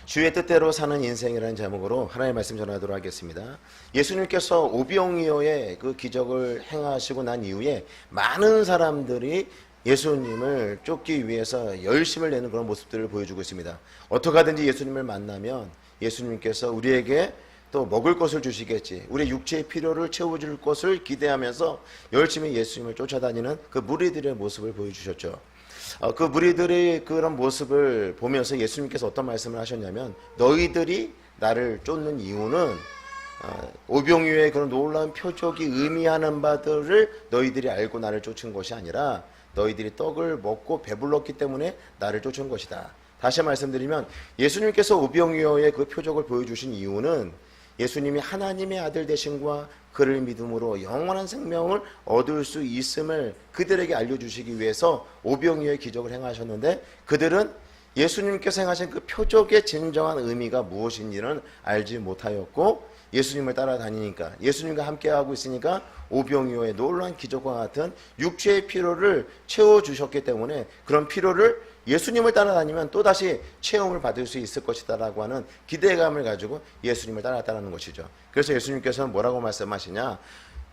주의 뜻대로 사는 인생이라는 제목으로 하나님의 말씀 전하도록 하겠습니다. 예수님께서 오병이어의 그 기적을 행하시고 난 이후에 많은 사람들이 예수님을 쫓기 위해서 열심을 내는 그런 모습들을 보여주고 있습니다. 어떻게 하든지 예수님을 만나면 예수님께서 우리에게 또 먹을 것을 주시겠지, 우리 육체의 필요를 채워줄 것을 기대하면서 열심히 예수님을 쫓아다니는 그 무리들의 모습을 보여주셨죠. 그 무리들의 그런 모습을 보면서 예수님께서 어떤 말씀을 하셨냐면, 너희들이 나를 쫓는 이유는 오병이어의 그런 놀라운 표적이 의미하는 바들을 너희들이 알고 나를 쫓은 것이 아니라 너희들이 떡을 먹고 배불렀기 때문에 나를 쫓은 것이다. 다시 말씀드리면, 예수님께서 오병이어의 그 표적을 보여주신 이유는 예수님이 하나님의 아들 되심과 그를 믿음으로 영원한 생명을 얻을 수 있음을 그들에게 알려주시기 위해서 오병이어의 기적을 행하셨는데, 그들은 예수님께서 행하신 그 표적의 진정한 의미가 무엇인지는 알지 못하였고, 예수님을 따라다니니까, 예수님과 함께하고 있으니까 오병이어의 놀라운 기적과 같은 육체의 필요를 채워주셨기 때문에 그런 필요를 예수님을 따라다니면 또다시 체험을 받을 수 있을 것이다 라고 하는 기대감을 가지고 예수님을 따랐다는 것이죠. 그래서 예수님께서는 뭐라고 말씀하시냐,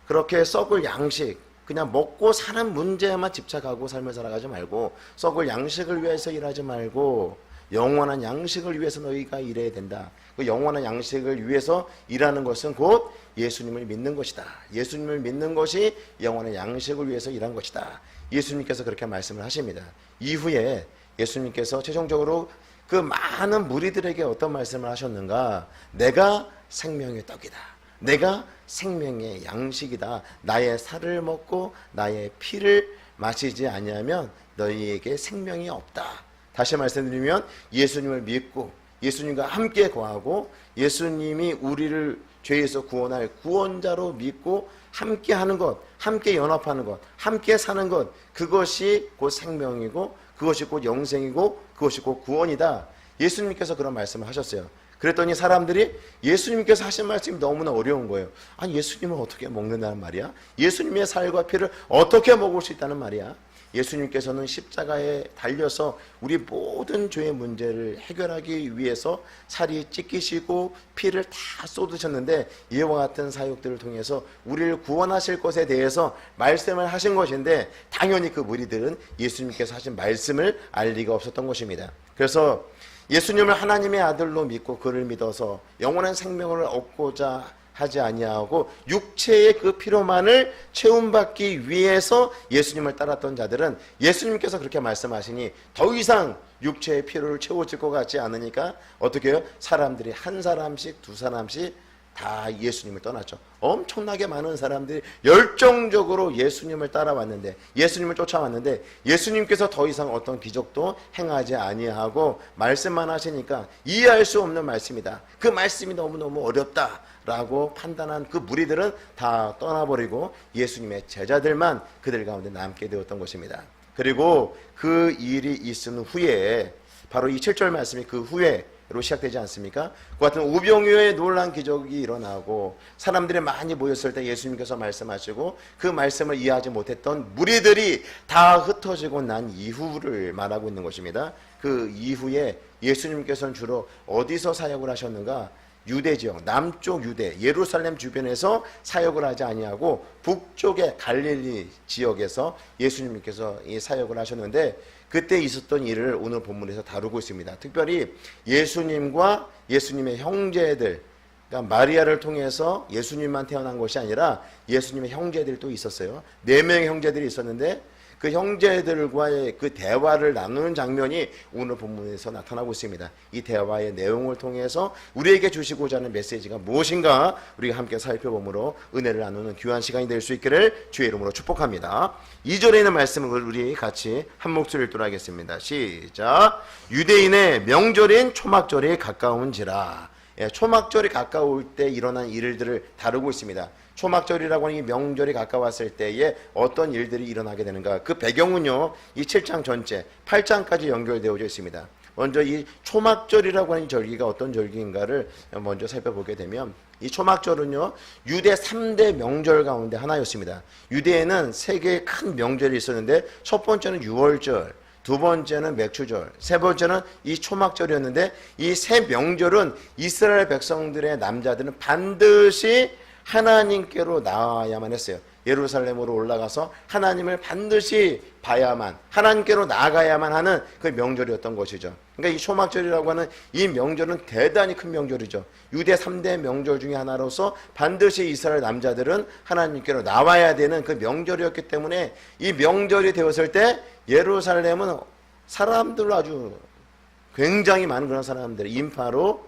그렇게 썩을 양식, 그냥 먹고 사는 문제에만 집착하고 삶을 살아가지 말고, 썩을 양식을 위해서 일하지 말고 영원한 양식을 위해서 너희가 일해야 된다. 그 영원한 양식을 위해서 일하는 것은 곧 예수님을 믿는 것이다. 예수님을 믿는 것이 영원한 양식을 위해서 일한 것이다. 예수님께서 그렇게 말씀을 하십니다. 이후에 예수님께서 최종적으로 그 많은 무리들에게 어떤 말씀을 하셨는가? 내가 생명의 떡이다. 내가 생명의 양식이다. 나의 살을 먹고 나의 피를 마시지 아니하면 너희에게 생명이 없다. 다시 말씀드리면, 예수님을 믿고 예수님과 함께 거하고 예수님이 우리를 죄에서 구원할 구원자로 믿고 함께 하는 것, 함께 연합하는 것, 함께 사는 것, 그것이 곧 생명이고 그것이 곧 영생이고 그것이 곧 구원이다. 예수님께서 그런 말씀을 하셨어요. 그랬더니 사람들이 예수님께서 하신 말씀이 너무나 어려운 거예요. 아니, 예수님을 어떻게 먹는다는 말이야? 예수님의 살과 피를 어떻게 먹을 수 있다는 말이야? 예수님께서는 십자가에 달려서 우리 모든 죄의 문제를 해결하기 위해서 살이 찢기시고 피를 다 쏟으셨는데, 이와 같은 사역들을 통해서 우리를 구원하실 것에 대해서 말씀을 하신 것인데, 당연히 그 무리들은 예수님께서 하신 말씀을 알 리가 없었던 것입니다. 그래서 예수님을 하나님의 아들로 믿고 그를 믿어서 영원한 생명을 얻고자 하지 아니하고 육체의 그 필요만을 채움받기 위해서 예수님을 따랐던 자들은 예수님께서 그렇게 말씀하시니 더 이상 육체의 필요를 채워질 것 같지 않으니까 어떻게 해요? 사람들이 한 사람씩 두 사람씩 다 예수님을 떠났죠. 엄청나게 많은 사람들이 열정적으로 예수님을 따라왔는데, 예수님을 쫓아왔는데, 예수님께서 더 이상 어떤 기적도 행하지 아니하고 말씀만 하시니까 이해할 수 없는 말씀이다, 그 말씀이 너무너무 어렵다 라고 판단한 그 무리들은 다 떠나버리고 예수님의 제자들만 그들 가운데 남게 되었던 것입니다. 그리고 그 일이 있은 후에, 바로 이 7절 말씀이 그 후에로 시작되지 않습니까? 그 같은 오병이어의 놀라운 기적이 일어나고 사람들이 많이 모였을 때 예수님께서 말씀하시고 그 말씀을 이해하지 못했던 무리들이 다 흩어지고 난 이후를 말하고 있는 것입니다. 그 이후에 예수님께서는 주로 어디서 사역을 하셨는가? 유대 지역, 남쪽 유대, 예루살렘 주변에서 사역을 하지 아니하고 북쪽의 갈릴리 지역에서 예수님께서 이 사역을 하셨는데, 그때 있었던 일을 오늘 본문에서 다루고 있습니다. 특별히 예수님과 예수님의 형제들, 그러니까 마리아를 통해서 예수님만 태어난 것이 아니라 예수님의 형제들이 또 있었어요. 4명의 형제들이 있었는데 그 형제들과의 그 대화를 나누는 장면이 오늘 본문에서 나타나고 있습니다. 이 대화의 내용을 통해서 우리에게 주시고자 하는 메시지가 무엇인가 우리가 함께 살펴보므로 은혜를 나누는 귀한 시간이 될 수 있기를 주의 이름으로 축복합니다. 2절에 있는 말씀을 우리 같이 한 목소리를 읽도록 시작. 유대인의 명절인 초막절이 가까운지라. 초막절이 가까울 때 일어난 일들을 다루고 있습니다. 초막절이라고 하는 이 명절이 가까웠을 때에 어떤 일들이 일어나게 되는가? 그 배경은요, 이 7장 전체 8장까지 연결되어져 있습니다. 먼저 이 초막절이라고 하는 절기가 어떤 절기인가를 먼저 살펴보게 되면, 이 초막절은요, 유대 3대 명절 가운데 하나였습니다. 유대에는 3개의 큰 명절이 있었는데 첫 번째는 유월절, 두 번째는 맥추절, 세 번째는 이 초막절이었는데 이 세 명절은 이스라엘 백성들의 남자들은 반드시 하나님께로 나와야만 했어요. 예루살렘으로 올라가서 하나님을 반드시 봐야만, 하나님께로 나아가야만 하는 그 명절이었던 것이죠. 그러니까 이 초막절이라고 하는 이 명절은 대단히 큰 명절이죠. 유대 3대 명절 중에 하나로서 반드시 이스라엘 남자들은 하나님께로 나와야 되는 그 명절이었기 때문에 이 명절이 되었을 때 예루살렘은 사람들로 아주 굉장히 많은 그런 사람들, 인파로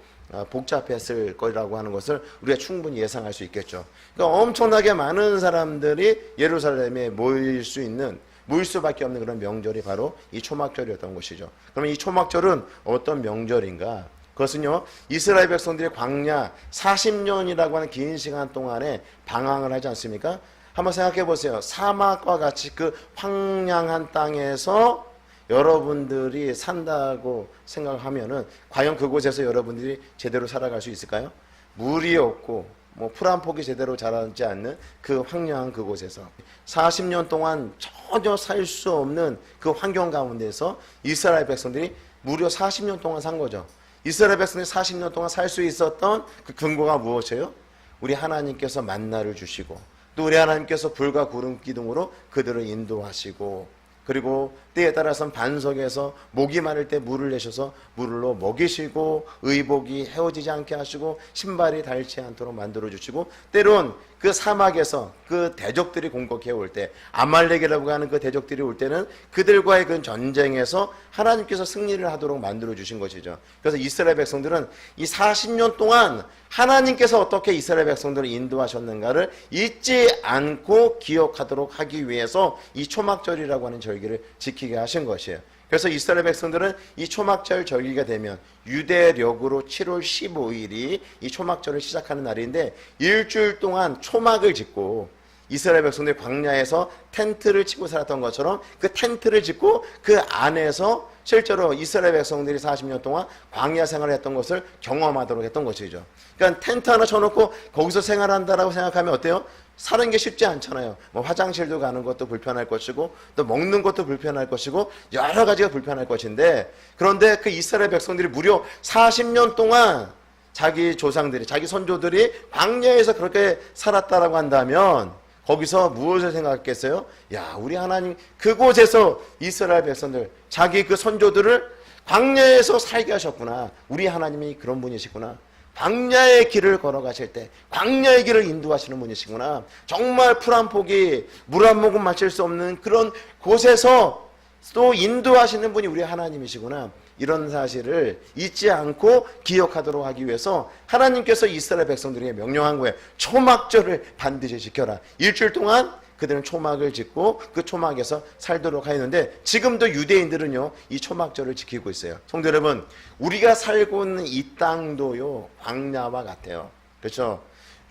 복잡했을 거라고 하는 것을 우리가 충분히 예상할 수 있겠죠. 그러니까 엄청나게 많은 사람들이 예루살렘에 모일 수밖에 없는 그런 명절이 바로 이 초막절이었던 것이죠. 그러면 이 초막절은 어떤 명절인가? 그것은요, 이스라엘 백성들이 광야 40년이라고 하는 긴 시간 동안에 방황을 하지 않습니까? 한번 생각해 보세요. 사막과 같이 그 황량한 땅에서 여러분들이 산다고 생각하면은 과연 그곳에서 여러분들이 제대로 살아갈 수 있을까요? 물이 없고 풀 한 폭이 제대로 자라지 않는 그 황량한 그곳에서 40년 동안 전혀 살 수 없는 그 환경 가운데서 이스라엘 백성들이 무려 40년 동안 산 거죠. 이스라엘 백성들이 40년 동안 살 수 있었던 그 근거가 무엇이에요? 우리 하나님께서 만나를 주시고 또 우리 하나님께서 불과 구름 기둥으로 그들을 인도하시고, 그리고 때에 따라서는 반석에서 목이 마를 때 물을 내셔서 물로 먹이시고, 의복이 헤어지지 않게 하시고 신발이 닳지 않도록 만들어 주시고, 때론 그 사막에서 그 대적들이 공격해 올 때, 아말렉이라고 하는 그 대적들이 올 때는 그들과의 그 전쟁에서 하나님께서 승리를 하도록 만들어 주신 것이죠. 그래서 이스라엘 백성들은 이 40년 동안 하나님께서 어떻게 이스라엘 백성들을 인도하셨는가를 잊지 않고 기억하도록 하기 위해서 이 초막절이라고 하는 절기를 지키게 하신 것이에요. 그래서 이스라엘 백성들은 이 초막절 절기가 되면 유대력으로 7월 15일이 이 초막절을 시작하는 날인데, 일주일 동안 초막을 짓고 이스라엘 백성들이 광야에서 텐트를 치고 살았던 것처럼 그 텐트를 짓고 그 안에서 실제로 이스라엘 백성들이 40년 동안 광야 생활을 했던 것을 경험하도록 했던 것이죠. 그러니까 텐트 하나 쳐놓고 거기서 생활한다라고 생각하면 어때요? 사는 게 쉽지 않잖아요. 화장실도 가는 것도 불편할 것이고 또 먹는 것도 불편할 것이고 여러 가지가 불편할 것인데, 그런데 그 이스라엘 백성들이 무려 40년 동안 자기 조상들이, 자기 선조들이 광야에서 그렇게 살았다라고 한다면 거기서 무엇을 생각했겠어요? 야, 우리 하나님 그곳에서 이스라엘 백성들, 자기 그 선조들을 광야에서 살게 하셨구나. 우리 하나님이 그런 분이시구나. 광야의 길을 걸어가실 때 광야의 길을 인도하시는 분이시구나. 정말 풀 한 폭이 물 한 모금 마실 수 없는 그런 곳에서 또 인도하시는 분이 우리 하나님이시구나. 이런 사실을 잊지 않고 기억하도록 하기 위해서 하나님께서 이스라엘 백성들에게 명령한 거예요. 초막절을 반드시 지켜라. 일주일 동안 그들은 초막을 짓고 그 초막에서 살도록 하였는데, 지금도 유대인들은요 이 초막절을 지키고 있어요. 성도 여러분, 우리가 살고 있는 이 땅도요 광야와 같아요. 그렇죠?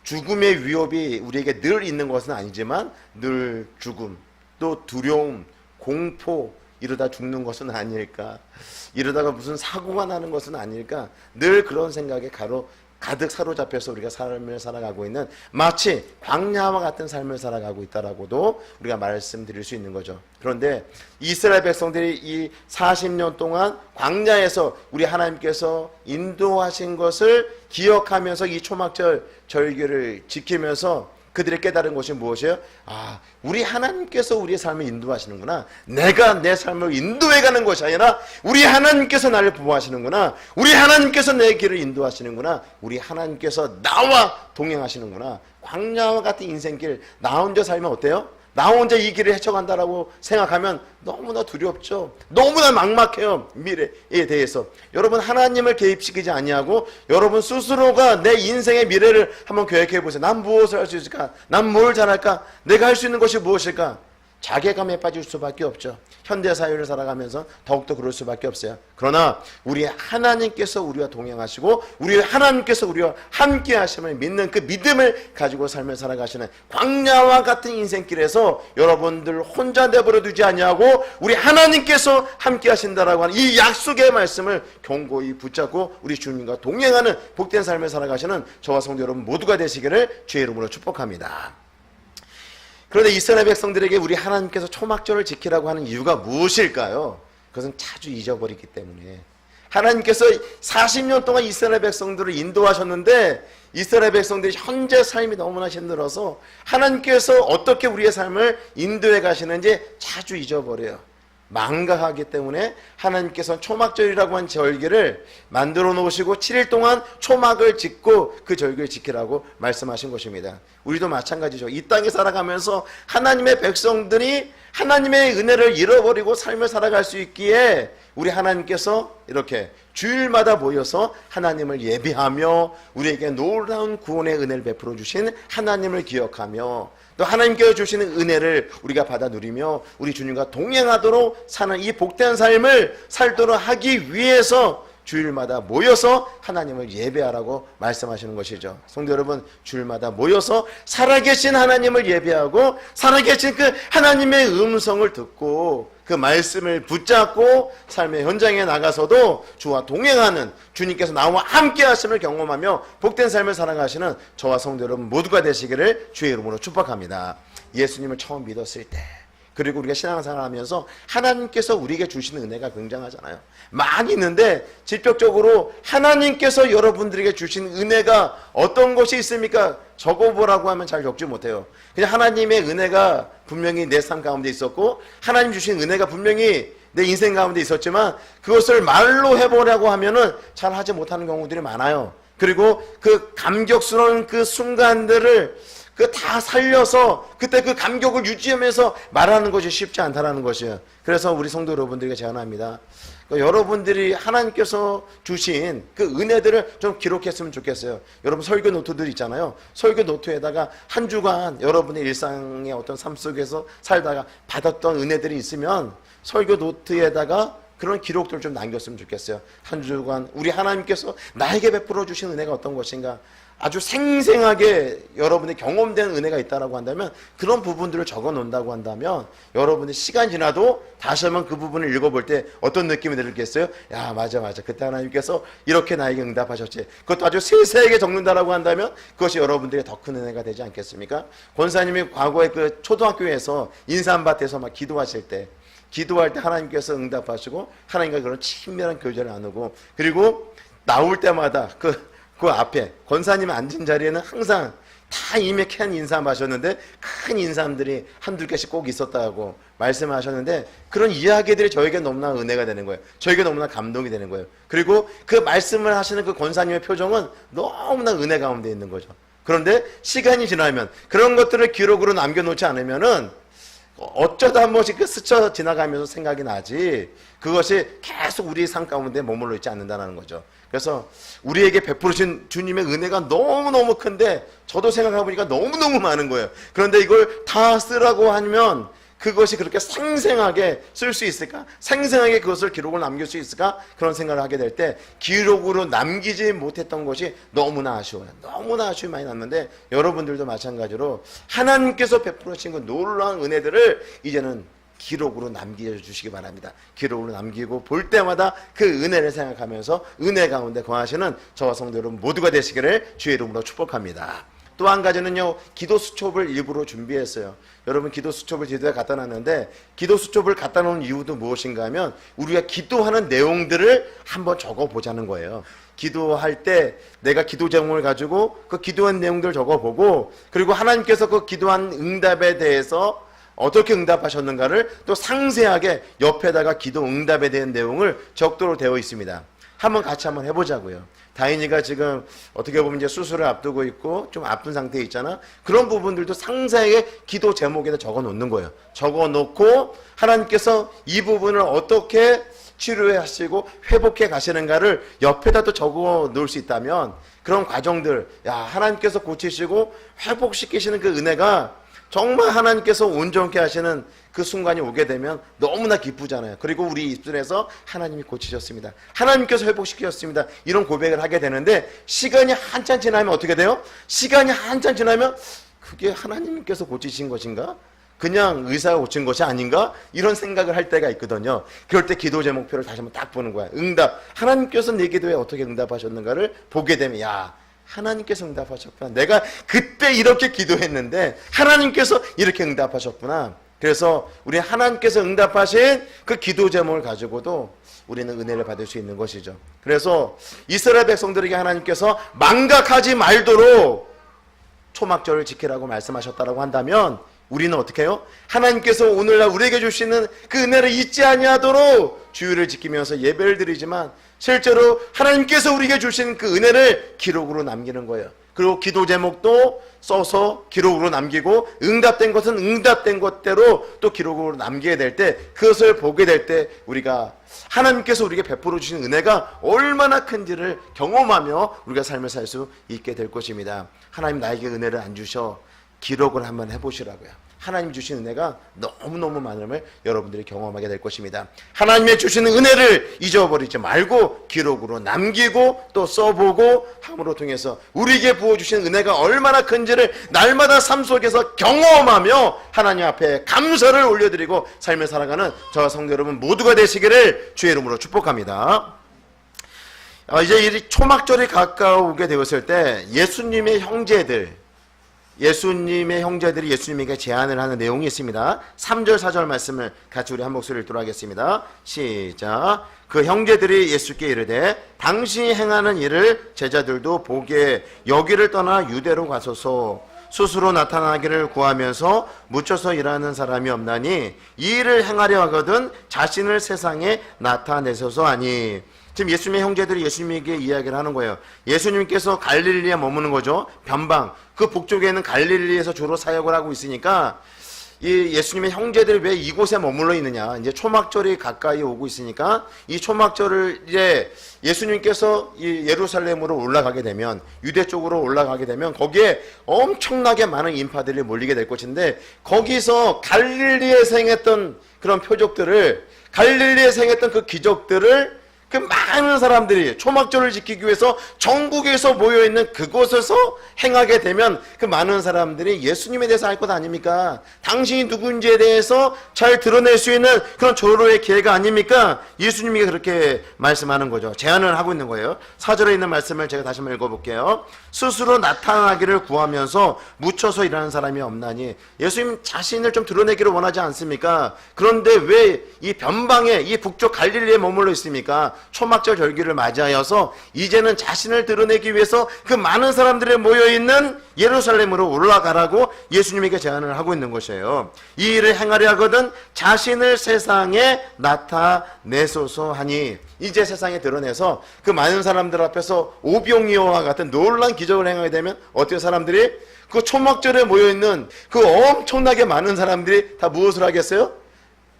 죽음의 위협이 우리에게 늘 있는 것은 아니지만 늘 죽음, 또 두려움, 공포, 이러다 죽는 것은 아닐까, 이러다가 무슨 사고가 나는 것은 아닐까, 늘 그런 생각에 가득 사로잡혀서 우리가 삶을 살아가고 있는, 마치 광야와 같은 삶을 살아가고 있다라고도 우리가 말씀드릴 수 있는 거죠. 그런데 이스라엘 백성들이 이 40년 동안 광야에서 우리 하나님께서 인도하신 것을 기억하면서 이 초막절 절기를 지키면서 그들이 깨달은 것이 무엇이에요? 아, 우리 하나님께서 우리의 삶을 인도하시는구나. 내가 내 삶을 인도해가는 것이 아니라 우리 하나님께서 나를 보호하시는구나. 우리 하나님께서 내 길을 인도하시는구나. 우리 하나님께서 나와 동행하시는구나. 광야와 같은 인생길, 나 혼자 살면 어때요? 나 혼자 이 길을 헤쳐간다라고 생각하면 너무나 두렵죠. 너무나 막막해요. 미래에 대해서. 여러분, 하나님을 개입시키지 아니하고 여러분 스스로가 내 인생의 미래를 한번 계획해 보세요. 난 무엇을 할 수 있을까? 난 뭘 잘할까? 내가 할 수 있는 것이 무엇일까? 자괴감에 빠질 수밖에 없죠. 현대사회를 살아가면서 더욱더 그럴 수밖에 없어요. 그러나 우리 하나님께서 우리와 동행하시고 우리 하나님께서 우리와 함께 하심을 믿는 그 믿음을 가지고 삶을 살아가시는 광야와 같은 인생길에서 여러분들 혼자 내버려 두지 아니하고 우리 하나님께서 함께 하신다라고 하는 이 약속의 말씀을 견고히 붙잡고 우리 주님과 동행하는 복된 삶을 살아가시는 저와 성도 여러분 모두가 되시기를 주의 이름으로 축복합니다. 그런데 이스라엘 백성들에게 우리 하나님께서 초막절을 지키라고 하는 이유가 무엇일까요? 그것은 자주 잊어버리기 때문에 하나님께서 40년 동안 이스라엘 백성들을 인도하셨는데 이스라엘 백성들이 현재 삶이 너무나 힘들어서 하나님께서 어떻게 우리의 삶을 인도해 가시는지 자주 잊어버려요. 망각하기 때문에 하나님께서 초막절이라고 한 절기를 만들어 놓으시고 7일 동안 초막을 짓고 그 절기를 지키라고 말씀하신 것입니다. 우리도 마찬가지죠. 이 땅에 살아가면서 하나님의 백성들이 하나님의 은혜를 잃어버리고 삶을 살아갈 수 있기에 우리 하나님께서 이렇게 주일마다 모여서 하나님을 예배하며 우리에게 놀라운 구원의 은혜를 베풀어 주신 하나님을 기억하며 또 하나님께서 주시는 은혜를 우리가 받아 누리며 우리 주님과 동행하도록 사는 이 복된 삶을 살도록 하기 위해서 주일마다 모여서 하나님을 예배하라고 말씀하시는 것이죠. 성도 여러분, 주일마다 모여서 살아계신 하나님을 예배하고 살아계신 그 하나님의 음성을 듣고 그 말씀을 붙잡고 삶의 현장에 나가서도 주와 동행하는 주님께서 나와 함께 하심을 경험하며 복된 삶을 살아가시는 저와 성도 여러분 모두가 되시기를 주의 이름으로 축복합니다. 예수님을 처음 믿었을 때 그리고 우리가 신앙생활 하면서 하나님께서 우리에게 주시는 은혜가 굉장하잖아요. 많이 있는데 직접적으로 하나님께서 여러분들에게 주신 은혜가 어떤 것이 있습니까? 적어보라고 하면 잘 적지 못해요. 그냥 하나님의 은혜가 분명히 내 삶 가운데 있었고 하나님 주신 은혜가 분명히 내 인생 가운데 있었지만 그것을 말로 해보려고 하면은 잘 하지 못하는 경우들이 많아요. 그리고 그 감격스러운 그 순간들을 그 다 살려서 그때 그 감격을 유지하면서 말하는 것이 쉽지 않다라는 것이에요. 그래서 우리 성도 여러분들에게 제안합니다. 여러분들이 하나님께서 주신 그 은혜들을 좀 기록했으면 좋겠어요. 여러분 설교 노트들 있잖아요. 설교 노트에다가 한 주간 여러분의 일상의 어떤 삶 속에서 살다가 받았던 은혜들이 있으면 설교 노트에다가 그런 기록들을 좀 남겼으면 좋겠어요. 한 주간 우리 하나님께서 나에게 베풀어 주신 은혜가 어떤 것인가, 아주 생생하게 여러분의 경험된 은혜가 있다라고 한다면 그런 부분들을 적어 놓는다고 한다면 여러분의 시간 지나도 다시 한번 그 부분을 읽어볼 때 어떤 느낌이 들겠어요? 야, 맞아 그때 하나님께서 이렇게 나에게 응답하셨지. 그것도 아주 세세하게 적는다라고 한다면 그것이 여러분들의 더 큰 은혜가 되지 않겠습니까? 권사님이 과거에 그 초등학교에서 인삼밭에서 막 기도하실 때, 기도할 때 하나님께서 응답하시고 하나님과 그런 친밀한 교제를 나누고, 그리고 나올 때마다 그 앞에 권사님 앉은 자리에는 항상 다 이맥한 인삼 마셨는데 큰 인삼들이 한두 개씩 꼭 있었다고 말씀하셨는데, 그런 이야기들이 저에게 너무나 은혜가 되는 거예요. 저에게 너무나 감동이 되는 거예요. 그리고 그 말씀을 하시는 그 권사님의 표정은 너무나 은혜 가운데 있는 거죠. 그런데 시간이 지나면 그런 것들을 기록으로 남겨놓지 않으면은 어쩌다 한 번씩 스쳐 지나가면서 생각이 나지 그것이 계속 우리의 삶 가운데 머물러 있지 않는다는 거죠. 그래서 우리에게 베푸신 주님의 은혜가 너무너무 큰데 저도 생각해보니까 너무너무 많은 거예요. 그런데 이걸 다 쓰라고 하면 그것이 그렇게 생생하게 쓸 수 있을까? 생생하게 그것을 기록을 남길 수 있을까? 그런 생각을 하게 될 때 기록으로 남기지 못했던 것이 너무나 아쉬워요. 너무나 아쉬움이 많이 남는데 여러분들도 마찬가지로 하나님께서 베풀으신 그 놀라운 은혜들을 이제는 기록으로 남겨주시기 바랍니다. 기록으로 남기고 볼 때마다 그 은혜를 생각하면서 은혜 가운데 거하시는 저와 성도 여러분 모두가 되시기를 주의 이름으로 축복합니다. 또 한 가지는요, 기도 수첩을 일부러 준비했어요. 여러분, 기도 수첩을 제도에 갖다 놨는데 기도 수첩을 갖다 놓은 이유도 무엇인가 하면 우리가 기도하는 내용들을 한번 적어보자는 거예요. 기도할 때 내가 기도 제목을 가지고 그 기도한 내용들을 적어보고, 그리고 하나님께서 그 기도한 응답에 대해서 어떻게 응답하셨는가를 또 상세하게 옆에다가 기도 응답에 대한 내용을 적도록 되어 있습니다. 한번 같이 한번 해보자고요. 다인이가 지금 어떻게 보면 이제 수술을 앞두고 있고 좀 아픈 상태에 있잖아. 그런 부분들도 상세하게 기도 제목에다 적어 놓는 거예요. 적어 놓고 하나님께서 이 부분을 어떻게 치료해 하시고 회복해 가시는가를 옆에다 또 적어 놓을 수 있다면 그런 과정들, 야, 하나님께서 고치시고 회복시키시는 그 은혜가 정말 하나님께서 온전케 하시는 그 순간이 오게 되면 너무나 기쁘잖아요. 그리고 우리 입술에서 하나님이 고치셨습니다, 하나님께서 회복시키셨습니다, 이런 고백을 하게 되는데 시간이 한참 지나면 어떻게 돼요? 시간이 한참 지나면 그게 하나님께서 고치신 것인가? 그냥 의사가 고친 것이 아닌가? 이런 생각을 할 때가 있거든요. 그럴 때 기도 제목표를 다시 한번 딱 보는 거야. 응답, 하나님께서 내 기도에 어떻게 응답하셨는가를 보게 되면, 야, 하나님께서 응답하셨구나. 내가 그때 이렇게 기도했는데 하나님께서 이렇게 응답하셨구나. 그래서 우리 하나님께서 응답하신 그 기도 제목을 가지고도 우리는 은혜를 받을 수 있는 것이죠. 그래서 이스라엘 백성들에게 하나님께서 망각하지 말도록 초막절을 지키라고 말씀하셨다고 한다면 우리는 어떻게 해요? 하나님께서 오늘날 우리에게 주시는 그 은혜를 잊지 아니하도록 주일을 지키면서 예배를 드리지만 실제로 하나님께서 우리에게 주신 그 은혜를 기록으로 남기는 거예요. 그리고 기도 제목도 써서 기록으로 남기고 응답된 것은 응답된 것대로 또 기록으로 남기게 될 때 그것을 보게 될 때 우리가 하나님께서 우리에게 베풀어 주신 은혜가 얼마나 큰지를 경험하며 우리가 삶을 살 수 있게 될 것입니다. 하나님 나에게 은혜를 안 주셔 기록을 한번 해보시라고요. 하나님 주신 은혜가 너무너무 많음을 여러분들이 경험하게 될 것입니다. 하나님의 주시는 은혜를 잊어버리지 말고 기록으로 남기고 또 써보고 함으로 통해서 우리에게 부어주신 은혜가 얼마나 큰지를 날마다 삶 속에서 경험하며 하나님 앞에 감사를 올려드리고 삶을 살아가는 저와 성도 여러분 모두가 되시기를 주의 이름으로 축복합니다. 이제 이 초막절이 가까우게 되었을 때 예수님의 형제들이 예수님에게 제안을 하는 내용이 있습니다. 3절 4절 말씀을 같이 우리 한 목소리를 읽도록 하겠습니다. 시작. 그 형제들이 예수께 이르되 당신이 행하는 일을 제자들도 보게 여기를 떠나 유대로 가소서. 스스로 나타나기를 구하면서 묻혀서 일하는 사람이 없나니 이 일을 행하려 하거든 자신을 세상에 나타내소서 하니. 지금 예수님의 형제들이 예수님에게 이야기를 하는 거예요. 예수님께서 갈릴리에 머무는 거죠. 변방. 그 북쪽에 있는 갈릴리에서 주로 사역을 하고 있으니까 이 예수님의 형제들이 왜 이곳에 머물러 있느냐. 이제 초막절이 가까이 오고 있으니까 이 초막절을 이제 예수님께서 이 예루살렘으로 올라가게 되면 유대 쪽으로 올라가게 되면 거기에 엄청나게 많은 인파들이 몰리게 될 것인데 거기서 갈릴리에서 행했던 그런 표적들을 갈릴리에서 행했던 그 기적들을 그 많은 사람들이 초막절을 지키기 위해서 전국에서 모여있는 그곳에서 행하게 되면 그 많은 사람들이 예수님에 대해서 알 것 아닙니까? 당신이 누군지에 대해서 잘 드러낼 수 있는 그런 절호의 기회가 아닙니까? 예수님이 그렇게 말씀하는 거죠. 제안을 하고 있는 거예요. 4절에 있는 말씀을 제가 다시 한번 읽어볼게요. 스스로 나타나기를 구하면서 묻혀서 일하는 사람이 없나니. 예수님 자신을 좀 드러내기를 원하지 않습니까? 그런데 왜 이 변방에 이 북쪽 갈릴리에 머물러 있습니까? 초막절 절기를 맞이하여서 이제는 자신을 드러내기 위해서 그 많은 사람들이 모여있는 예루살렘으로 올라가라고 예수님에게 제안을 하고 있는 것이에요. 이 일을 행하려 하거든 자신을 세상에 나타내소서 하니. 이제 세상에 드러내서 그 많은 사람들 앞에서 오병이어와 같은 놀라운 기적을 행하게 되면 어떻게 사람들이 그 초막절에 모여있는 그 엄청나게 많은 사람들이 다 무엇을 하겠어요?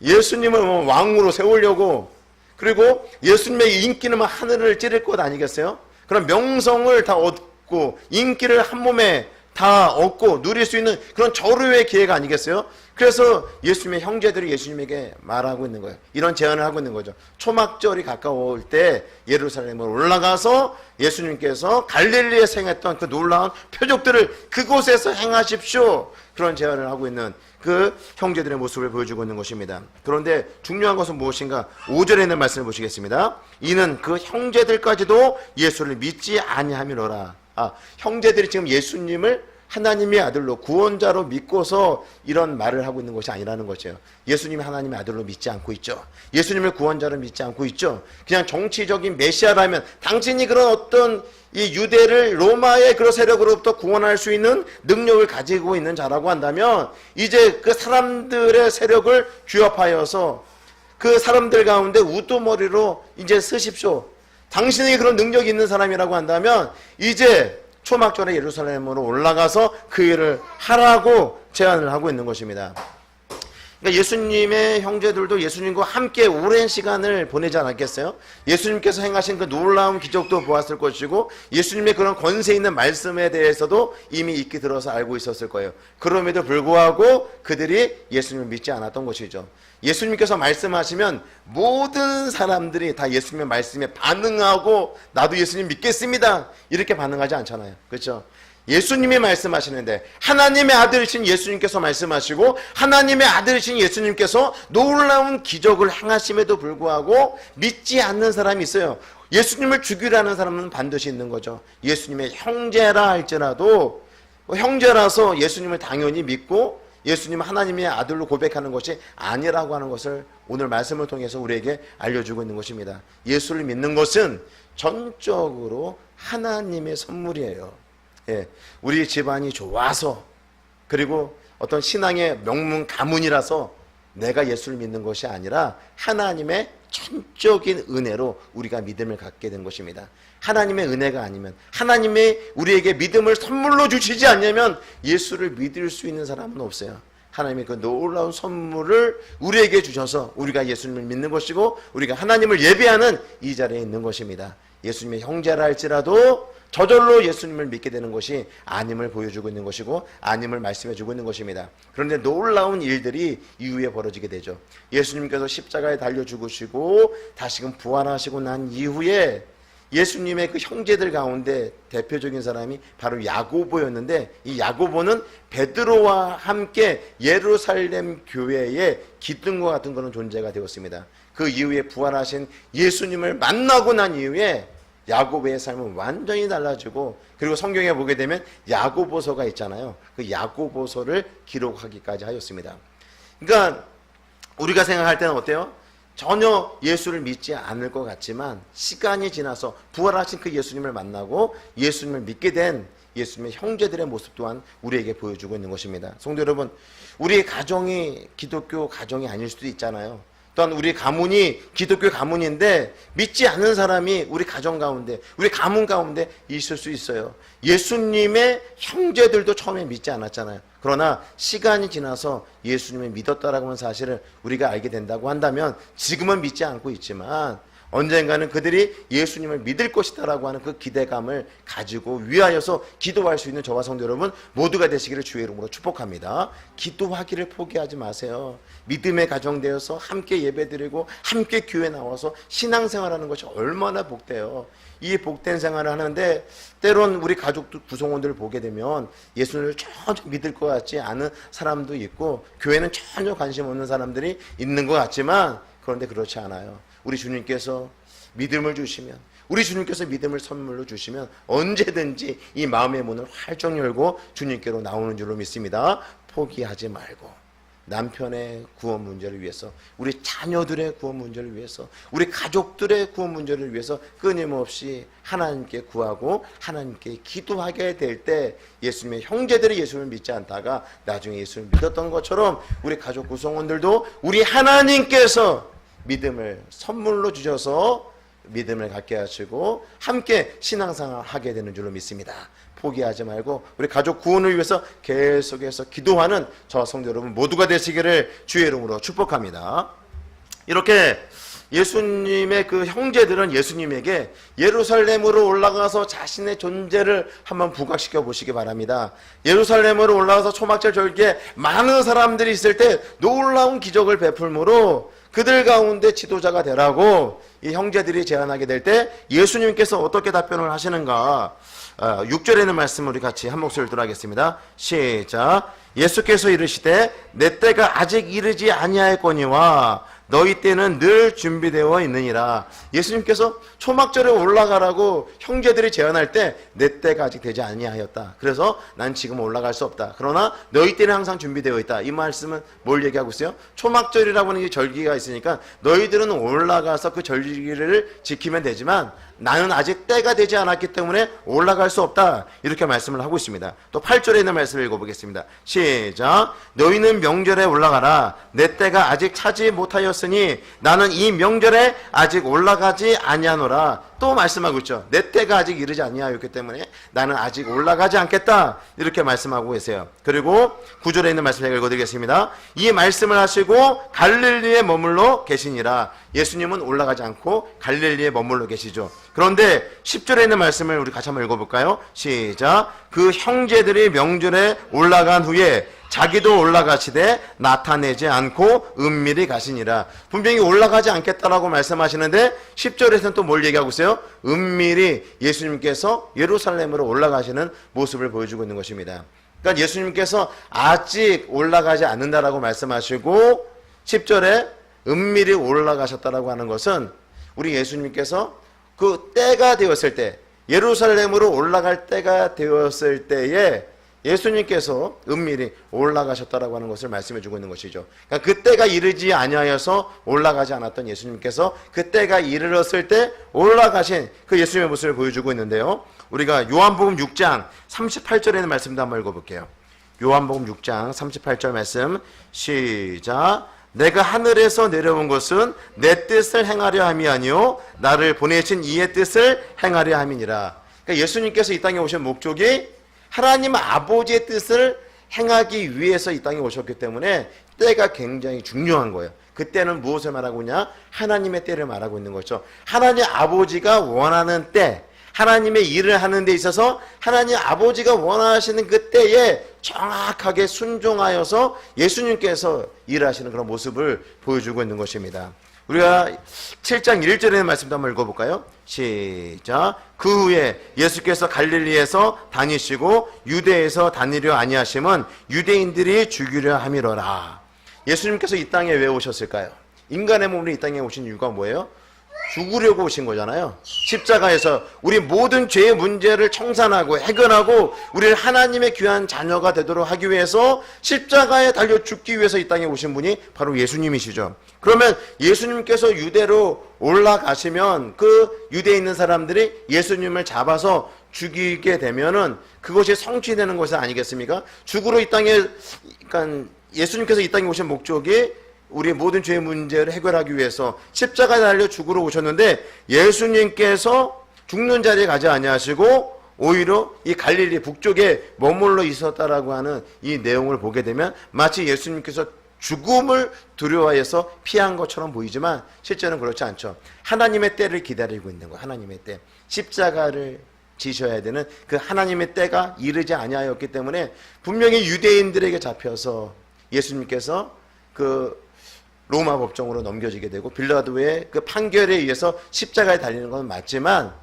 예수님을 왕으로 세우려고, 그리고 예수님의 인기는 하늘을 찌를 것 아니겠어요? 그런 명성을 다 얻고 인기를 한 몸에 다 얻고 누릴 수 있는 그런 절호의 기회가 아니겠어요? 그래서 예수님의 형제들이 예수님에게 말하고 있는 거예요. 이런 제안을 하고 있는 거죠. 초막절이 가까울 때 예루살렘으로 올라가서 예수님께서 갈릴리에서 행했던 그 놀라운 표적들을 그곳에서 행하십시오. 그런 제안을 하고 있는 그 형제들의 모습을 보여주고 있는 것입니다. 그런데 중요한 것은 무엇인가? 5절에 있는 말씀을 보시겠습니다. 이는 그 형제들까지도 예수를 믿지 아니함이로라. 형제들이 지금 예수님을 하나님의 아들로 구원자로 믿고서 이런 말을 하고 있는 것이 아니라는 거죠. 예수님이 하나님의 아들로 믿지 않고 있죠. 예수님을 구원자로 믿지 않고 있죠. 그냥 정치적인 메시아라면 당신이 그런 어떤 이 유대를 로마의 그런 세력으로부터 구원할 수 있는 능력을 가지고 있는 자라고 한다면 이제 그 사람들의 세력을 규합하여서 그 사람들 가운데 우두머리로 이제 쓰십시오. 당신에게 그런 능력이 있는 사람이라고 한다면 이제 초막절에 예루살렘으로 올라가서 그 일을 하라고 제안을 하고 있는 것입니다. 그러니까 예수님의 형제들도 예수님과 함께 오랜 시간을 보내지 않았겠어요? 예수님께서 행하신 그 놀라운 기적도 보았을 것이고 예수님의 그런 권세 있는 말씀에 대해서도 이미 익히 들어서 알고 있었을 거예요. 그럼에도 불구하고 그들이 예수님을 믿지 않았던 것이죠. 예수님께서 말씀하시면 모든 사람들이 다 예수님의 말씀에 반응하고 나도 예수님 믿겠습니다 이렇게 반응하지 않잖아요. 그렇죠? 예수님이 말씀하시는데 하나님의 아들이신 예수님께서 말씀하시고 하나님의 아들이신 예수님께서 놀라운 기적을 행하심에도 불구하고 믿지 않는 사람이 있어요. 예수님을 죽이라는 사람은 반드시 있는 거죠. 예수님의 형제라 할지라도 형제라서 예수님을 당연히 믿고 예수님 하나님의 아들로 고백하는 것이 아니라고 하는 것을 오늘 말씀을 통해서 우리에게 알려주고 있는 것입니다. 예수를 믿는 것은 전적으로 하나님의 선물이에요. 예, 우리 집안이 좋아서, 그리고 어떤 신앙의 명문 가문이라서 내가 예수를 믿는 것이 아니라 하나님의 전적인 은혜로 우리가 믿음을 갖게 된 것입니다. 하나님의 은혜가 아니면, 하나님이 우리에게 믿음을 선물로 주시지 않냐면 예수를 믿을 수 있는 사람은 없어요. 하나님의 그 놀라운 선물을 우리에게 주셔서 우리가 예수님을 믿는 것이고, 우리가 하나님을 예배하는 이 자리에 있는 것입니다. 예수님의 형제라 할지라도 저절로 예수님을 믿게 되는 것이 아님을 보여주고 있는 것이고, 아님을 말씀해주고 있는 것입니다. 그런데 놀라운 일들이 이후에 벌어지게 되죠. 예수님께서 십자가에 달려 죽으시고 다시금 부활하시고 난 이후에 예수님의 그 형제들 가운데 대표적인 사람이 바로 야고보였는데, 이 야고보는 베드로와 함께 예루살렘 교회의 기둥과 같은 그런 존재가 되었습니다. 그 이후에 부활하신 예수님을 만나고 난 이후에 야고보의 삶은 완전히 달라지고, 그리고 성경에 보게 되면 야고보서가 있잖아요. 그 야고보서를 기록하기까지 하였습니다. 그러니까 우리가 생각할 때는 어때요? 전혀 예수를 믿지 않을 것 같지만 시간이 지나서 부활하신 그 예수님을 만나고 예수님을 믿게 된 예수님의 형제들의 모습 또한 우리에게 보여주고 있는 것입니다. 성도 여러분, 우리의 가정이 기독교 가정이 아닐 수도 있잖아요. 또한 우리 가문이 기독교 가문인데 믿지 않는 사람이 우리 가정 가운데, 우리 가문 가운데 있을 수 있어요. 예수님의 형제들도 처음에 믿지 않았잖아요. 그러나 시간이 지나서 예수님을 믿었다라고 하는 사실을 우리가 알게 된다고 한다면, 지금은 믿지 않고 있지만 언젠가는 그들이 예수님을 믿을 것이다라고 하는 그 기대감을 가지고 위하여서 기도할 수 있는 저와 성도 여러분 모두가 되시기를 주의 이름으로 축복합니다. 기도하기를 포기하지 마세요. 믿음의 가정 되어서 함께 예배드리고 함께 교회 나와서 신앙생활하는 것이 얼마나 복돼요. 이 복된 생활을 하는데 때론 우리 가족 구성원들을 보게 되면 예수를 전혀 믿을 것 같지 않은 사람도 있고, 교회는 전혀 관심 없는 사람들이 있는 것 같지만, 그런데 그렇지 않아요. 우리 주님께서 믿음을 주시면, 우리 주님께서 믿음을 선물로 주시면 언제든지 이 마음의 문을 활짝 열고 주님께로 나오는 줄로 믿습니다. 포기하지 말고 남편의 구원 문제를 위해서, 우리 자녀들의 구원 문제를 위해서, 우리 가족들의 구원 문제를 위해서 끊임없이 하나님께 구하고 하나님께 기도하게 될 때, 예수님의 형제들이 예수를 믿지 않다가 나중에 예수를 믿었던 것처럼 우리 가족 구성원들도 우리 하나님께서 믿음을 선물로 주셔서 믿음을 갖게 하시고 함께 신앙생활 하게 되는 줄로 믿습니다. 포기하지 말고 우리 가족 구원을 위해서 계속해서 기도하는 저와 성도 여러분 모두가 되시기를 주의 이름으로 축복합니다. 이렇게 예수님의 그 형제들은 예수님에게 예루살렘으로 올라가서 자신의 존재를 한번 부각시켜 보시기 바랍니다. 예루살렘으로 올라가서 초막절 절기에 많은 사람들이 있을 때 놀라운 기적을 베풀므로 그들 가운데 지도자가 되라고 이 형제들이 제안하게 될 때 예수님께서 어떻게 답변을 하시는가, 6절에 있는 말씀을 우리 같이 한 목소리를 들어가겠습니다. 시작. 예수께서 이르시되 내 때가 아직 이르지 아니하였거니와 너희 때는 늘 준비되어 있느니라. 예수님께서 초막절에 올라가라고 형제들이 제안할 때 내 때가 아직 되지 아니하였다. 그래서 난 지금 올라갈 수 없다. 그러나 너희 때는 항상 준비되어 있다. 이 말씀은 뭘 얘기하고 있어요? 초막절이라고 하는 이 절기가 있으니까 너희들은 올라가서 그 절기를 지키면 되지만 나는 아직 때가 되지 않았기 때문에 올라갈 수 없다. 이렇게 말씀을 하고 있습니다. 또 8절에 있는 말씀을 읽어보겠습니다. 시작. 너희는 명절에 올라가라. 내 때가 아직 차지 못하였으니 나는 이 명절에 아직 올라가지 아니하노라. 또 말씀하고 있죠. 내 때가 아직 이르지 아니하였기 때문에 나는 아직 올라가지 않겠다. 이렇게 말씀하고 계세요. 그리고 9절에 있는 말씀을 읽어드리겠습니다. 이 말씀을 하시고 갈릴리에 머물러 계시니라. 예수님은 올라가지 않고 갈릴리에 머물러 계시죠. 그런데 10절에 있는 말씀을 우리 같이 한번 읽어볼까요? 시작. 그 형제들이 명절에 올라간 후에 자기도 올라가시되 나타내지 않고 은밀히 가시니라. 분명히 올라가지 않겠다라고 말씀하시는데 10절에서는 또 뭘 얘기하고 있어요? 은밀히 예수님께서 예루살렘으로 올라가시는 모습을 보여주고 있는 것입니다. 그러니까 예수님께서 아직 올라가지 않는다라고 말씀하시고 10절에 은밀히 올라가셨다라고 하는 것은 우리 예수님께서 그 때가 되었을 때, 예루살렘으로 올라갈 때가 되었을 때에 예수님께서 은밀히 올라가셨다라고 하는 것을 말씀해 주고 있는 것이죠. 그러니까 그때가 이르지 아니하여서 올라가지 않았던 예수님께서 그때가 이르렀을 때 올라가신 그 예수님의 모습을 보여주고 있는데요. 우리가 요한복음 6장 38절에 있는 말씀도 한번 읽어볼게요. 요한복음 6장 38절 말씀 시작. 내가 하늘에서 내려온 것은 내 뜻을 행하려 함이 아니요 나를 보내신 이의 뜻을 행하려 함이니라. 그러니까 예수님께서 이 땅에 오신 목적이 하나님 아버지의 뜻을 행하기 위해서 이 땅에 오셨기 때문에 때가 굉장히 중요한 거예요. 그때는 무엇을 말하고 있냐? 하나님의 때를 말하고 있는 거죠. 하나님 아버지가 원하는 때, 하나님의 일을 하는 데 있어서 하나님 아버지가 원하시는 그 때에 정확하게 순종하여서 예수님께서 일하시는 그런 모습을 보여주고 있는 것입니다. 우리가 7장 1절의 말씀도 한번 읽어볼까요? 시작. 그 후에 예수께서 갈릴리에서 다니시고 유대에서 다니려 아니하심은 유대인들이 죽이려 함이로라. 예수님께서 이 땅에 왜 오셨을까요? 인간의 몸으로 이 땅에 오신 이유가 뭐예요? 죽으려고 오신 거잖아요. 십자가에서 우리 모든 죄의 문제를 청산하고 해결하고 우리를 하나님의 귀한 자녀가 되도록 하기 위해서 십자가에 달려 죽기 위해서 이 땅에 오신 분이 바로 예수님이시죠. 그러면 예수님께서 유대로 올라가시면 그 유대에 있는 사람들이 예수님을 잡아서 죽이게 되면은 그것이 성취되는 것이 아니겠습니까? 죽으러 이 땅에, 그러니까 예수님께서 이 땅에 오신 목적이 우리의 모든 죄의 문제를 해결하기 위해서 십자가에 달려 죽으러 오셨는데 예수님께서 죽는 자리에 가지 아니하시고 오히려 이 갈릴리 북쪽에 머물러 있었다라고 하는 이 내용을 보게 되면 마치 예수님께서 죽음을 두려워해서 피한 것처럼 보이지만 실제는 그렇지 않죠. 하나님의 때를 기다리고 있는 거예요. 하나님의 때. 십자가를 지셔야 되는 그 하나님의 때가 이르지 아니하였기 때문에 분명히 유대인들에게 잡혀서 예수님께서 그 로마 법정으로 넘겨지게 되고 빌라도의 그 판결에 의해서 십자가에 달리는 건 맞지만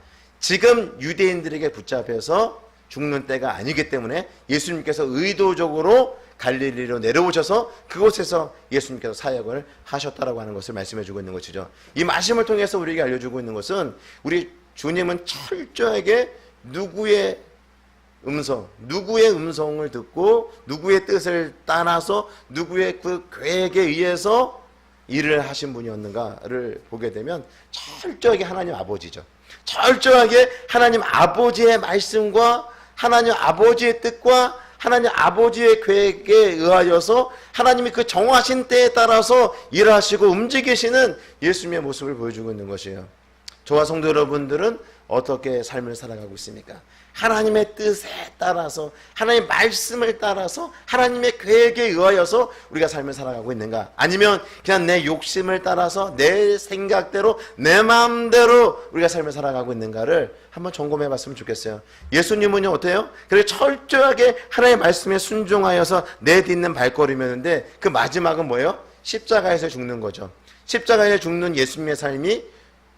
지금 유대인들에게 붙잡혀서 죽는 때가 아니기 때문에 예수님께서 의도적으로 갈릴리로 내려오셔서 그곳에서 예수님께서 사역을 하셨다라고 하는 것을 말씀해 주고 있는 것이죠. 이 말씀을 통해서 우리에게 알려주고 있는 것은 우리 주님은 철저하게 누구의 음성을 듣고 누구의 뜻을 따라서 누구의 그 계획에 의해서 일을 하신 분이었는가를 보게 되면 철저하게 하나님 아버지죠. 철저하게 하나님 아버지의 말씀과 하나님 아버지의 뜻과 하나님 아버지의 계획에 의하여서 하나님이 그 정하신 때에 따라서 일하시고 움직이시는 예수님의 모습을 보여주고 있는 것이에요. 저와 성도 여러분들은 어떻게 삶을 살아가고 있습니까? 하나님의 뜻에 따라서 하나님의 말씀을 따라서 하나님의 계획에 의하여서 우리가 삶을 살아가고 있는가? 아니면 그냥 내 욕심을 따라서 내 생각대로 내 마음대로 우리가 삶을 살아가고 있는가를 한번 점검해 봤으면 좋겠어요. 예수님은요 어때요? 그래 철저하게 하나님의 말씀에 순종하여서 내딛는 발걸음이었는데 그 마지막은 뭐예요? 십자가에서 죽는 거죠. 십자가에 죽는 예수님의 삶이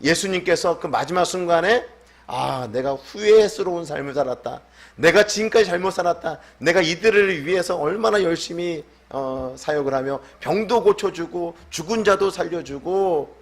예수님께서 그 마지막 순간에 내가 후회스러운 삶을 살았다. 내가 지금까지 잘못 살았다. 내가 이들을 위해서 얼마나 열심히 사역을 하며 병도 고쳐주고 죽은 자도 살려주고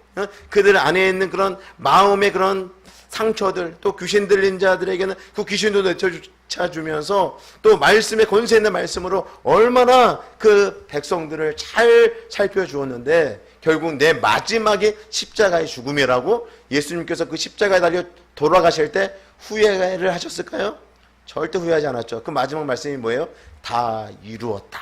그들 안에 있는 그런 마음의 그런 상처들 또 귀신 들린 자들에게는 그 귀신도 내쫓아주면서 또 말씀의 권세 있는 말씀으로 얼마나 그 백성들을 잘 살펴주었는데 결국 내 마지막에 십자가의 죽음이라고 예수님께서 그 십자가에 달려 돌아가실 때 후회를 하셨을까요? 절대 후회하지 않았죠. 그 마지막 말씀이 뭐예요? 다 이루었다.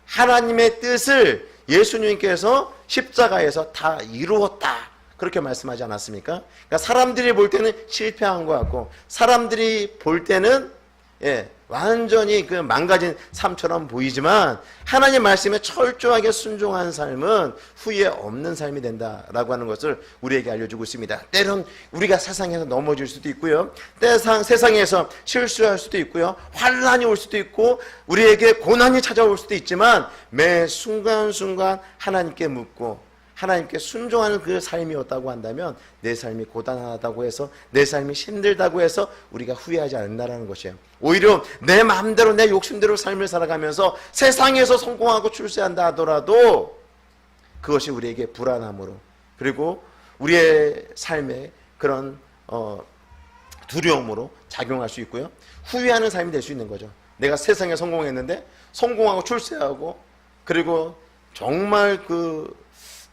하나님의 뜻을 예수님께서 십자가에서 다 이루었다. 그렇게 말씀하지 않았습니까? 그러니까 사람들이 볼 때는 실패한 것 같고 사람들이 볼 때는 완전히 그 망가진 삶처럼 보이지만 하나님 말씀에 철저하게 순종한 삶은 후회 없는 삶이 된다라고 하는 것을 우리에게 알려주고 있습니다. 때론 우리가 세상에서 넘어질 수도 있고요. 세상에서 실수할 수도 있고요. 환난이 올 수도 있고 우리에게 고난이 찾아올 수도 있지만 매 순간순간 하나님께 묻고 하나님께 순종하는 그 삶이었다고 한다면 내 삶이 고단하다고 해서 내 삶이 힘들다고 해서 우리가 후회하지 않는다는 것이에요. 오히려 내 마음대로 내 욕심대로 삶을 살아가면서 세상에서 성공하고 출세한다 하더라도 그것이 우리에게 불안함으로 그리고 우리의 삶에 그런 두려움으로 작용할 수 있고요. 후회하는 삶이 될 수 있는 거죠. 내가 세상에 성공했는데 성공하고 출세하고 그리고 정말 그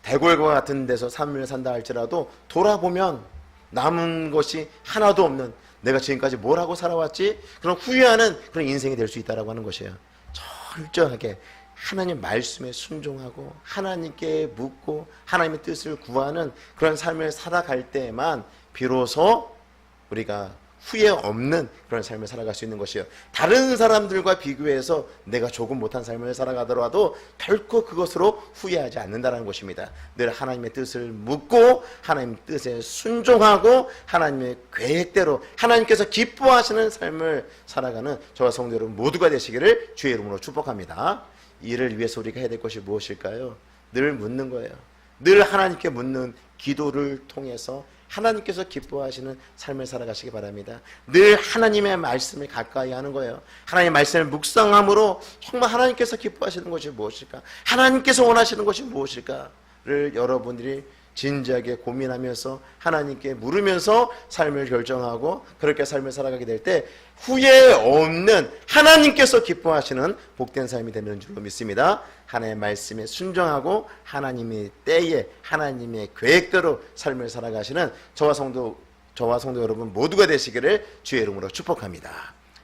대궐과 같은 데서 삶을 산다 할지라도 돌아보면 남은 것이 하나도 없는, 내가 지금까지 뭘 하고 살아왔지? 그런 후회하는 그런 인생이 될 수 있다라고 하는 것이에요. 철저하게 하나님 말씀에 순종하고 하나님께 묻고 하나님의 뜻을 구하는 그런 삶을 살아갈 때만 비로소 우리가 후회 없는 그런 삶을 살아갈 수 있는 것이에요. 다른 사람들과 비교해서 내가 조금 못한 삶을 살아가더라도 결코 그것으로 후회하지 않는다는 것입니다. 늘 하나님의 뜻을 묻고 하나님의 뜻에 순종하고 하나님의 계획대로 하나님께서 기뻐하시는 삶을 살아가는 저와 성도 여러분 모두가 되시기를 주의 이름으로 축복합니다. 이를 위해서 우리가 해야 될 것이 무엇일까요? 늘 묻는 거예요. 늘 하나님께 묻는 기도를 통해서 하나님께서 기뻐하시는 삶을 살아가시기 바랍니다. 늘 하나님의 말씀을 가까이 하는 거예요. 하나님의 말씀을 묵상함으로 정말 하나님께서 기뻐하시는 것이 무엇일까? 하나님께서 원하시는 것이 무엇일까를 여러분들이 진지하게 고민하면서 하나님께 물으면서 삶을 결정하고 그렇게 삶을 살아가게 될 때 후회 없는 하나님께서 기뻐하시는 복된 삶이 되는 줄로 믿습니다. 하나님의 말씀에 순종하고 하나님의 때에 하나님의 계획대로 삶을 살아가시는 저와 성도 여러분 모두가 되시기를 주의 이름으로 축복합니다.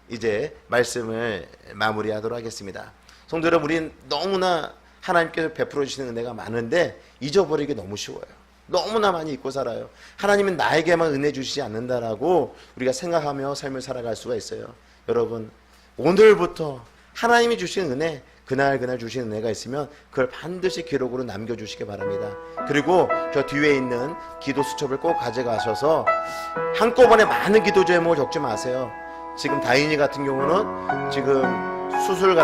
이제 말씀을 마무리하도록 하겠습니다. 성도 여러분, 우리는 너무나 하나님께서 베풀어 주시는 은혜가 많은데 잊어버리기 너무 쉬워요. 너무나 많이 잊고 살아요. 하나님은 나에게만 은혜 주시지 않는다라고 우리가 생각하며 삶을 살아갈 수가 있어요. 여러분, 오늘부터 하나님이 주신 은혜, 그날 주신 은혜가 있으면 그걸 반드시 기록으로 남겨주시기 바랍니다. 그리고 저 뒤에 있는 기도 수첩을 꼭 가져가셔서 한꺼번에 많은 기도 제목을 적지 마세요. 지금 다인이 같은 경우는 지금 수술을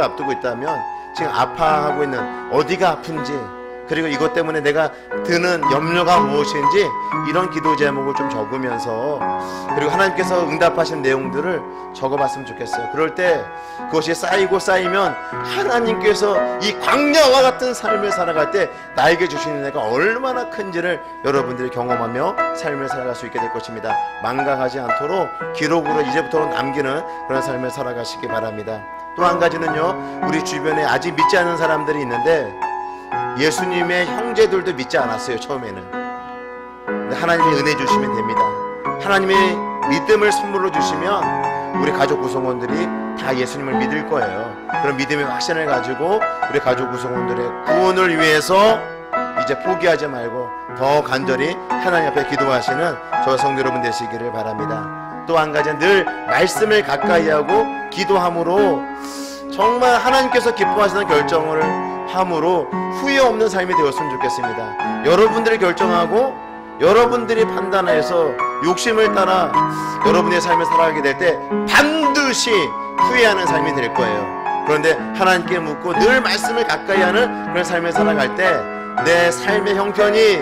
앞두고 있다면 지금 아파하고 있는 어디가 아픈지, 그리고 이것 때문에 내가 드는 염려가 무엇인지 이런 기도 제목을 좀 적으면서 그리고 하나님께서 응답하신 내용들을 적어봤으면 좋겠어요. 그럴 때 그것이 쌓이면 하나님께서 이 광야와 같은 삶을 살아갈 때 나에게 주신 은혜가 얼마나 큰지를 여러분들이 경험하며 삶을 살아갈 수 있게 될 것입니다. 망각하지 않도록 기록으로 이제부터 남기는 그런 삶을 살아가시기 바랍니다. 또 한 가지는요, 우리 주변에 아직 믿지 않는 사람들이 있는데 예수님의 형제들도 믿지 않았어요. 처음에는. 근데 하나님이 은혜 주시면 됩니다. 하나님의 믿음을 선물로 주시면 우리 가족 구성원들이 다 예수님을 믿을 거예요. 그런 믿음의 확신을 가지고 우리 가족 구성원들의 구원을 위해서 이제 포기하지 말고 더 간절히 하나님 앞에 기도하시는 저와 성도 여러분 되시기를 바랍니다. 또 한 가지는 늘 말씀을 가까이 하고 기도함으로 정말 하나님께서 기뻐하시는 결정을 함으로 후회 없는 삶이 되었으면 좋겠습니다. 여러분들이 결정하고 여러분들이 판단해서 욕심을 따라 여러분의 삶을 살아가게 될 때 반드시 후회하는 삶이 될 거예요. 그런데 하나님께 묻고 늘 말씀을 가까이 하는 그런 삶을 살아갈 때 내 삶의 형편이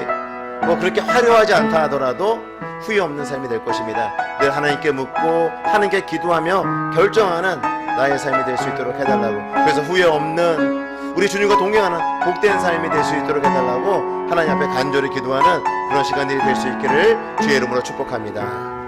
뭐 그렇게 화려하지 않다 하더라도 후회 없는 삶이 될 것입니다. 늘 하나님께 묻고 하나님께 기도하며 결정하는 나의 삶이 될 수 있도록 해달라고, 그래서 후회 없는 우리 주님과 동행하는 복된 삶이 될 수 있도록 해달라고 하나님 앞에 간절히 기도하는 그런 시간들이 될 수 있기를 주의 이름으로 축복합니다.